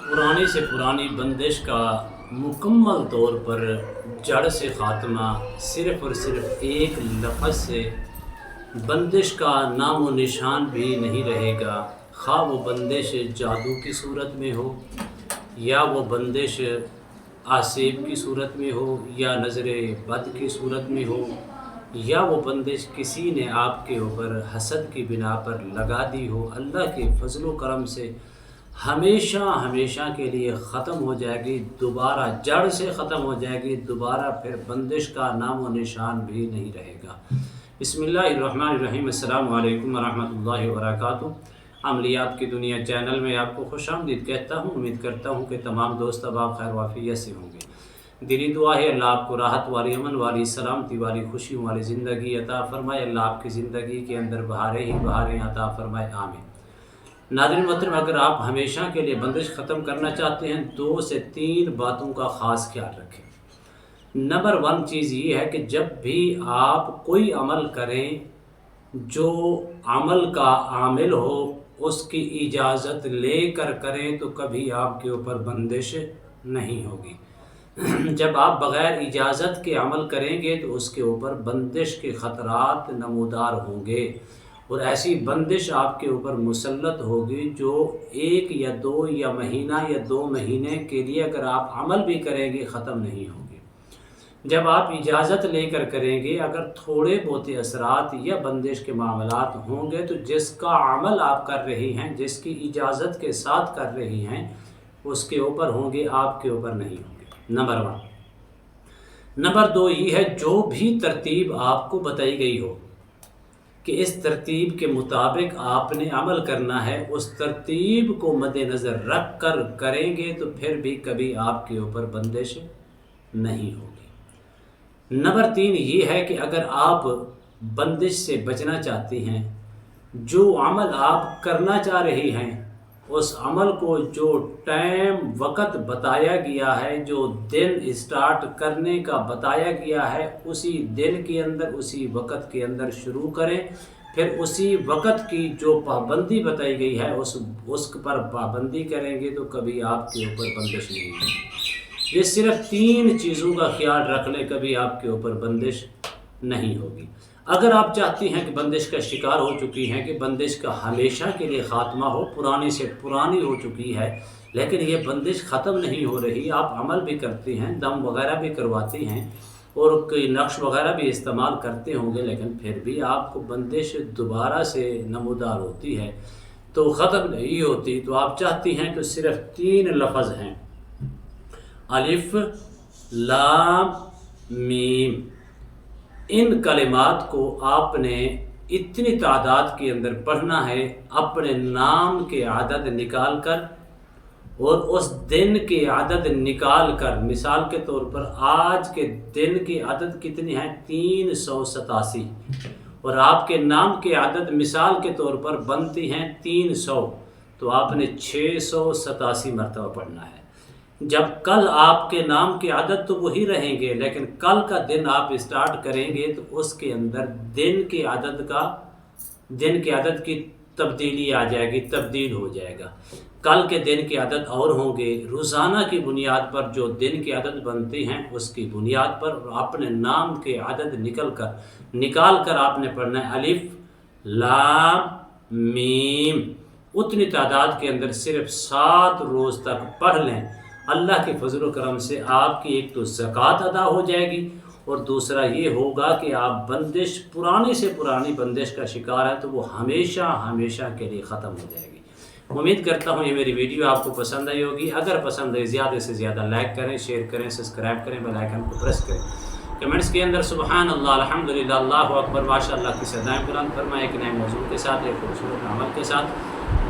पुरानी से पुरानी बंदिश का मुकम्मल तौर पर जड़ से ख़ात्मा सिर्फ़ और सिर्फ एक लफ्ज़ से बंदिश का नाम व निशान भी नहीं रहेगा। खा वो बंदिश जादू की सूरत में हो या वो बंदिश आसेब की सूरत में हो या नज़र बद की सूरत में हो या वो बंदिश किसी ने आपके ऊपर हसद की बिना पर लगा दी हो, अल्लाह के फजल व करम से हमेशा हमेशा के लिए ख़त्म हो जाएगी, दोबारा जड़ से ख़त्म हो जाएगी, दोबारा फिर बंदिश का नाम व निशान भी नहीं रहेगा। बिस्मिल्लाहिर्रहमानिर्रहीम। अस्सलामु अलैकुम वरहमतुल्लाहि वबरकातुहू। अमलियात की दुनिया चैनल में आपको खुशामदीद कहता हूँ। उम्मीद करता हूँ कि तमाम दोस्त अब आप खैर वाफियत से होंगे। दिली दुआ है अल्लाह आपको राहत वाली, अमन वाली, सलामती वाली, खुशियों वाली ज़िंदगी अता फ़रमाए। अल्लाह आपकी ज़िंदगी के अंदर बहारें ही बहारें अता फ़रमाए, आमीन। नाज़रीन मोहतरम, अगर आप हमेशा के लिए बंदिश ख़त्म करना चाहते हैं 2 से 3 बातों का ख़ास ख्याल रखें। नंबर 1 चीज़ ये है कि जब भी आप कोई अमल करें, जो अमल का आमिल हो उसकी इजाज़त लेकर करें तो कभी आपके ऊपर बंदिश नहीं होगी। जब आप बग़ैर इजाज़त के अमल करेंगे तो उसके ऊपर बंदिश के ख़तरात नमूदार होंगे और ऐसी बंदिश आपके ऊपर मुसल्लत होगी जो 1 या 2 या महीना या 2 महीने के लिए अगर आप अमल भी करेंगे ख़त्म नहीं होगी। जब आप इजाज़त लेकर करेंगे, अगर थोड़े बहुत असरात या बंदिश के मामलात होंगे तो जिसका अमल आप कर रही हैं, जिसकी इजाज़त के साथ कर रही हैं, उसके ऊपर होंगे, आपके ऊपर नहीं होंगे। नंबर 1। नंबर 2 ये है, जो भी तरतीब आपको बताई गई हो कि इस तरतीब के मुताबिक आपने अमल करना है, उस तरतीब को मद्देनज़र रख कर करेंगे तो फिर भी कभी आपके ऊपर बंदिश नहीं होगी। नंबर 3 ये है कि अगर आप बंदिश से बचना चाहती हैं, जो अमल आप करना चाह रही हैं उस अमल को जो टाइम वक़्त बताया गया है, जो दिन स्टार्ट करने का बताया गया है, उसी दिन के अंदर उसी वक़्त के अंदर शुरू करें। फिर उसी वक़्त की जो पाबंदी बताई गई है उस पर पाबंदी करेंगे तो कभी आपके ऊपर बंदिश नहीं होगी। ये सिर्फ 3 चीज़ों का ख्याल रख लें, कभी आपके ऊपर बंदिश नहीं होगी। अगर आप चाहती हैं कि बंदिश का शिकार हो चुकी हैं, कि बंदिश का हमेशा के लिए ख़ात्मा हो, पुरानी से पुरानी हो चुकी है लेकिन ये बंदिश ख़त्म नहीं हो रही, आप अमल भी करती हैं, दम वगैरह भी करवाती हैं और कोई नक्श वगैरह भी इस्तेमाल करते होंगे, लेकिन फिर भी आपको बंदिश दोबारा से नमूदार होती है तो ख़त्म नहीं होती, तो आप चाहती हैं कि सिर्फ 3 लफ्ज़ हैं, अलिफ लाम मीम। इन कलिमात को आपने इतनी तादाद के अंदर पढ़ना है, अपने नाम के आदद निकाल कर और उस दिन के आदद निकाल कर, मिसाल के तौर पर आज के दिन की आदद कितनी है 387 और आपके नाम के आदद मिसाल के तौर पर बनती हैं 300, तो आपने 687 मरतबा पढ़ना है। जब कल आपके नाम के आदत तो वही रहेंगे, लेकिन कल का दिन आप स्टार्ट करेंगे तो उसके अंदर दिन के आदत की तब्दीली आ जाएगी, तब्दील हो जाएगा। कल के दिन की आदत और होंगे, रोज़ाना की बुनियाद पर जो दिन की आदत बनती हैं उसकी बुनियाद पर अपने नाम के आदत निकाल कर आपने पढ़ना है, अलिफ लाम मीम। उतनी तादाद के अंदर सिर्फ 7 रोज़ तक पढ़ लें, अल्लाह के फजल करम से आपकी एक तो ज़कात अदा हो जाएगी और दूसरा ये होगा कि आप बंदिश, पुरानी से पुरानी बंदिश का शिकार है तो वो हमेशा हमेशा के लिए ख़त्म हो जाएगी। उम्मीद करता हूँ ये मेरी वीडियो आपको पसंद आई होगी। अगर पसंद आई ज़्यादा से ज़्यादा लाइक करें, शेयर करें, सब्सक्राइब करें, बेल आइकन को प्रेस करें। कमेंट्स के अंदर सुबहान अल्लाह, अल्हम्दुलिल्लाह, अल्लाहु अकबर, माशाअल्लाह की सदाएँ बुलंद फरमाएं। एक नए मौजूद के साथ, एक खूबसूरत अमल के साथ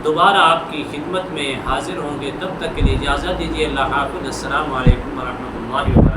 दोबारा आपकी खिदमत में हाजिर होंगे। तब तक के लिए इजाज़त दीजिए। अल्लाह हाफ़िज़। अस्सलामु अलैकुम वरहमतुल्लाहि वबरकातुहू।